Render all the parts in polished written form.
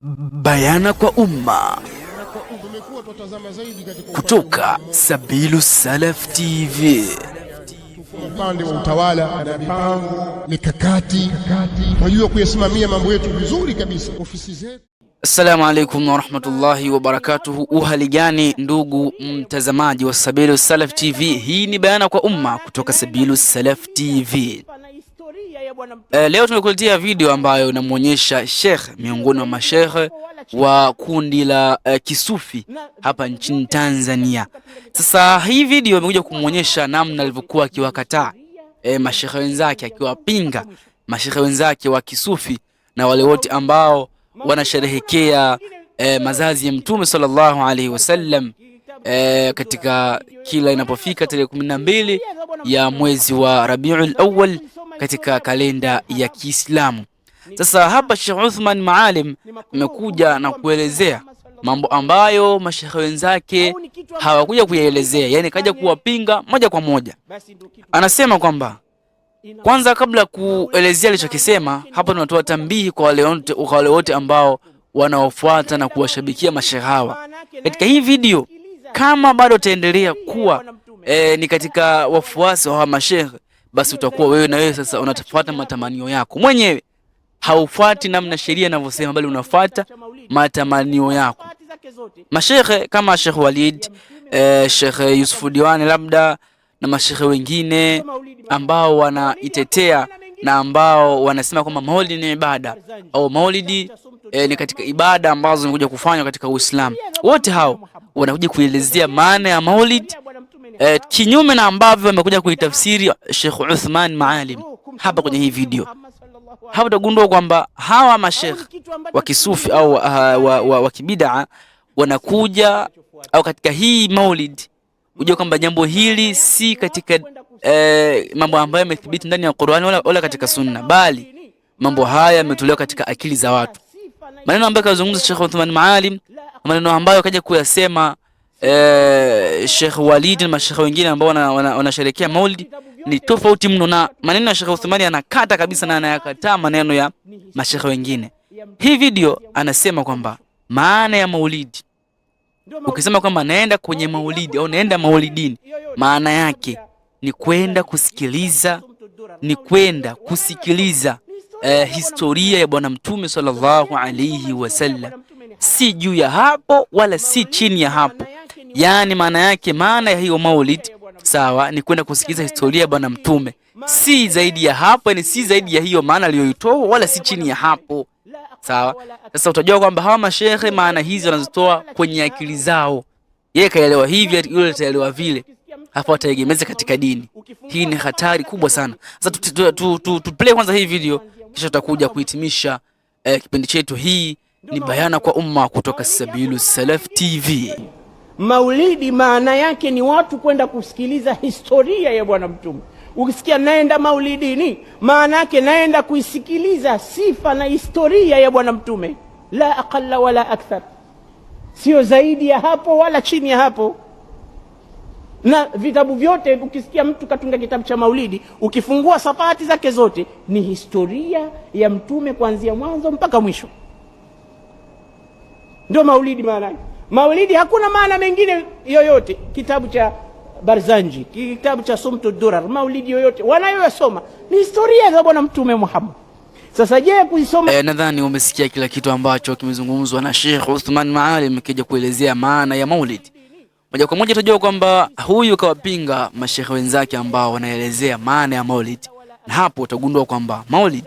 Bayana kwa umma kutoka Sabilu Salaf TV. Upande wa utawala na mipango mikakati tunajua kuyasimamia mambo yetu vizuri kabisa ofisi zetu. Assalamu alaikum wa rahmatullahi wa barakatuhu. Uhali gani ndugu mtazamaji wa Sabilu Salaf TV? Hii ni Bayana kwa umma kutoka Sabilu Salaf TV. Leo tumekuletea video ambayo inamuonyesha Sheikh miongoni mwa masheikh wa kundi la Kisufi hapa nchini Tanzania. Sasa hii video imekuja kumuonyesha namna alivyokuwa akiwakataa masheikh wenzake, akiwapinga masheikh wenzake wa Kisufi na wale wote ambao wanasherehekea mazazi ya Mtume sallallahu alaihi wasallam katika kila inapofika tarehe 12 ya mwezi wa Rabiul Awwal katika kalenda ya Kiislamu. Sasa hapa Sheikh Uthman Maalim amekuja na kuelezea mambo ambayo masheikh wenzake hawakuja kuyaelezea, yani kaja kuwapinga moja kwa moja. Anasema kwamba kwanza, kabla kuelezea alichokisema, hapa tunatoa tambihi kwa wale wote ambao wanaofuata na kuwashabikia masheikh hawa. Katika hii video, kama bado utaendelea kuwa ni katika wafuasi wa masheikh, basi utakuwa wewe na wewe sasa unatafuata matamanio yako mwenyewe. Haufuati namna sheria inavyosema, bali unafuata matamanio yako. Masheikh kama Sheikh Walid, Sheikh Yusuf Diwani labda na masheikh wengine ambao wanaitetea na ambao wanasema kwamba maulidi ni ibada au maulidi ni katika ibada ambazo zinakuja kufanywa katika Uislamu, wote hao wanakuja kuelezea maana ya maulid kinyume na ambavyo wamekuja kuitafsiri Sheikh Uthman Maalim hapa kwenye hii video. Hapa utagundua kwamba hawa masheikh wa Kisufi au wa kibid'a wanakuja au katika hii maulid unajua kwamba jambo hili si katika mambo ambayo yamethibiti ndani ya Qur'an wala katika Sunna, bali mambo haya yametolewa katika akili za watu. Maneno ambayo kazungumza Sheikh Uthman Maalim, maneno ambayo kaja kuyasema Sheikh Walid na masheikh wengine ambao wanasherehekea maulid ni tofauti mno, na maneno ya Sheikh Uthman anakata kabisa na anayakataa maneno ya masheikh wengine. Hii video anasema kwamba maana ya maulidi, ukisema kwamba naenda kwenye maulidi au naenda maulidini, maana yake ni kwenda kusikiliza historia ya Bwana Mtume sallallahu alayhi wasallam, si juu ya hapo wala si chini ya hapo. Yani maana yake, maana ya hiyo maulid sawa ni kwenda kusikiliza historia ya Bwana Mtume, si zaidi ya hapo, ni si zaidi ya hiyo maana aliyoitoa wala si chini ya hapo. Sawa, sasa utajua kwamba hawa mashehe maana hizi wanazitoa kwenye akili zao. Yeye kaelewa hivi, yule ataelewa vile, hapo ataegemeza katika dini. Hii ni hatari kubwa sana. Sasa tu play kwanza hii video, kisha tutakuja kuhitimisha kipindi chetu. Hii ni Bayana kwa umma kutoka Sabilu Salaf TV. Maulidi maana yake ni watu kwenda kusikiliza historia ya Bwana Mtume. Ukisikia naenda maulidini, maana yake naenda kuisikiliza sifa na historia ya Bwana Mtume, la aqalla wala akthar, sio zaidi ya hapo wala chini ya hapo. Na vitabu vyote, ukisikia mtu katunga kitabu cha maulidi, ukifungua safati zake zote ni historia ya Mtume kuanzia mwanzo mpaka mwisho. Ndio maulidi maana yake. Maulidi hakuna maana mengine yoyote. Kitabu cha Barzanji, kitabu cha Sumtu Durar, maulidi yoyote wanayosoma ni historia za Bwana Mtume Muhammad. Sasa je, kuisoma nadhani umesikia kila kitu ambacho kimezungumzwa na Sheikh Uthman Maalim kija kuelezea maana ya maulid. Moja kwa moja tutajua kwamba huyu kawapinga masheikh wenzake ambao wanaelezea maana ya maulid, na hapo utagundua kwamba maulid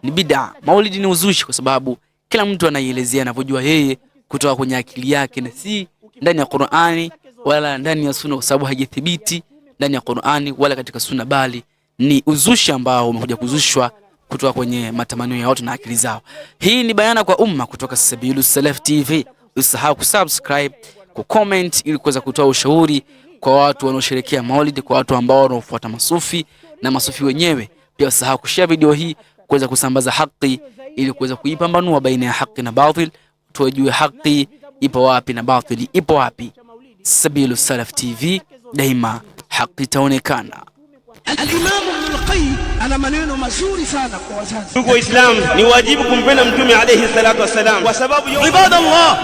ni bid'a, maulid ni uzushi, kwa sababu kila mtu anaielezea anavyojua yeye kutoka kwenye akili yake, na si ndani ya Qur'ani wala ndani ya Sunna, kwa sababu hajathibiti ndani ya Qur'ani wala katika Sunna, bali ni uzushi ambao umekuja kuzushwa kutoka kwenye matamanio ya watu na akili zao. Hii ni Bayana kwa umma kutoka Sabilu Salaf TV. Usisahau kusubscribe, kucomment ili kuweza kutoa ushauri kwa watu wanaosherehekea maulid, kwa watu ambao wanaofuata masufi na masufi wenyewe. Pia usisahau kushare video hii kuweza kusambaza haki ili kuweza kuipambanua baina ya haki na batil, tujue haki ipo wapi na batili ipo wapi. Sabilu Salaf TV, daima haki itaonekana. Naqi ana maneno mazuri sana kwa wazazi. Ndugu Waislamu, ni wajibu kumpenda Mtume alayhi salatu wasalam, kwa sababu ibadallah,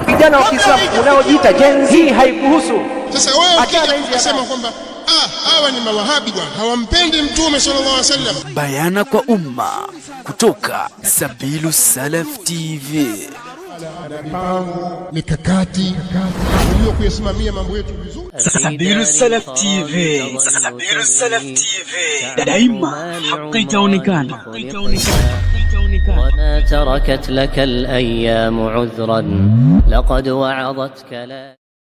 vijana wa Kiislamu unaojiita Gen Z haikuhusu. Sasa wewe ukisema kwamba hawa ni mawahabi bwana, hawampendi Mtume sallallahu alaihi wasallam. Bayana kwa umma kutoka Sabilu Salaf TV. Mipango, mikakati, unajua kuyasimamia mambo yetu vizuri. Sabilu Salaf TV, Sabilu Salaf TV, daima haki itaonekana. وما تركت لك الأيام عذرا لقد وعظتك لا